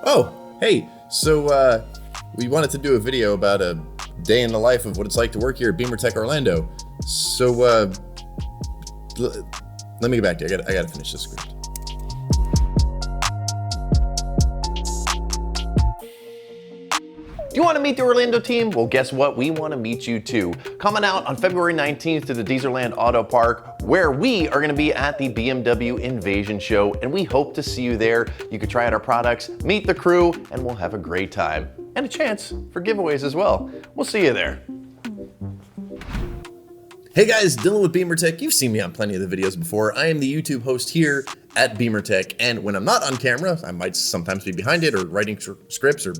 Oh, hey, so we wanted to do a video about a day in the life of what it's like to work here at BimmerTech Orlando. So let me get back to you. I gotta finish this script. Do you want to meet the Orlando team? Well, guess what? We want to meet you too. Coming out on February 19th to the Deezerland Auto Park, where we are going to be at the BMW Invasion Show, and we hope to see you there. You can try out our products, meet the crew, and we'll have a great time. And a chance for giveaways as well. We'll see you there. Hey guys, Dylan with BimmerTech. You've seen me on plenty of the videos before. I am the YouTube host here at BimmerTech, and when I'm not on camera, I might sometimes be behind it or writing scripts or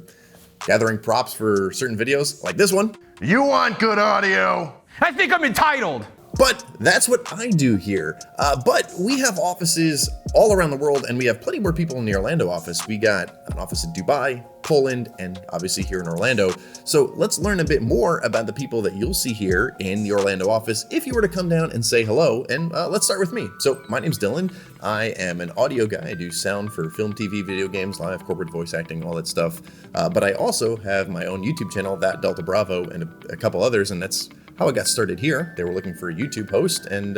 gathering props for certain videos, like this one. You want good audio? I think I'm entitled. But that's what I do here. But we have offices all around the world, and we have plenty more people in the Orlando office. We got an office in Dubai, Poland, and obviously here in Orlando. So let's learn a bit more about the people that you'll see here in the Orlando office if you were to come down and say hello. And let's start with me. So my name's Dylan. I am an audio guy. I do sound for film, TV, video games, live, corporate voice acting, all that stuff. But I also have my own YouTube channel, That Delta Bravo, and a couple others, and that's how I got started here. They were looking for a YouTube host, and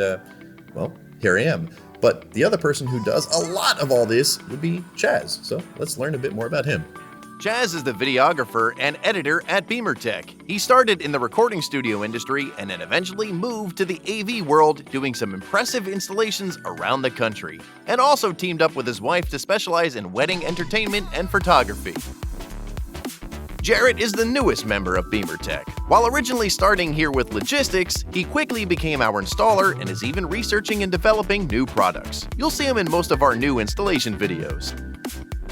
well, here I am. But the other person who does a lot of all this would be Chaz. So let's learn a bit more about him. Chaz is the videographer and editor at BimmerTech. He started in the recording studio industry and then eventually moved to the AV world, doing some impressive installations around the country, and also teamed up with his wife to specialize in wedding entertainment and photography. Jarrett is the newest member of BimmerTech. While originally starting here with logistics, he quickly became our installer and is even researching and developing new products. You'll see him in most of our new installation videos.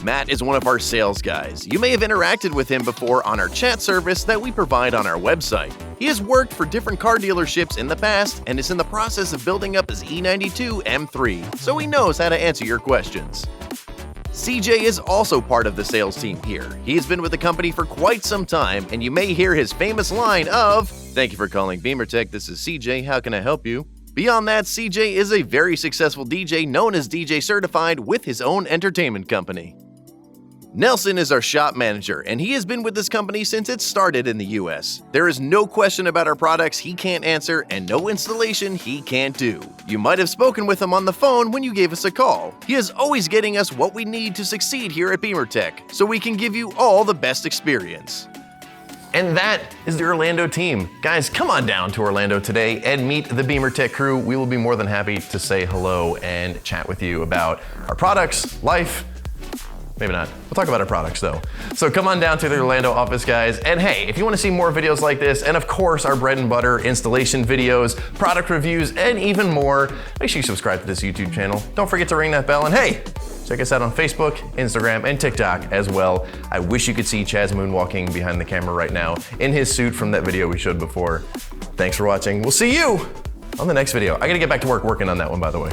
Matt is one of our sales guys. You may have interacted with him before on our chat service that we provide on our website. He has worked for different car dealerships in the past and is in the process of building up his E92 M3, so he knows how to answer your questions. CJ is also part of the sales team here. He has been with the company for quite some time, and you may hear his famous line of, "Thank you for calling BimmerTech, this is CJ, how can I help you?" Beyond that, CJ is a very successful DJ known as DJ Certified with his own entertainment company. Nelson is our shop manager, and he has been with this company since it started in the US. There is no question about our products he can't answer and no installation he can't do. You might have spoken with him on the phone when you gave us a call. He is always getting us what we need to succeed here at BimmerTech, so we can give you all the best experience. And that is the Orlando team. Guys, come on down to Orlando today and meet the BimmerTech crew. We will be more than happy to say hello and chat with you about our products, life. Maybe not. We'll talk about our products though. So come on down to the Orlando office, guys. And hey, if you want to see more videos like this, and of course our bread and butter installation videos, product reviews, and even more, make sure you subscribe to this YouTube channel. Don't forget to ring that bell, and hey, check us out on Facebook, Instagram, and TikTok as well. I wish you could see Chaz moonwalking behind the camera right now in his suit from that video we showed before. Thanks for watching. We'll see you on the next video. I gotta get back to work working on that one, by the way.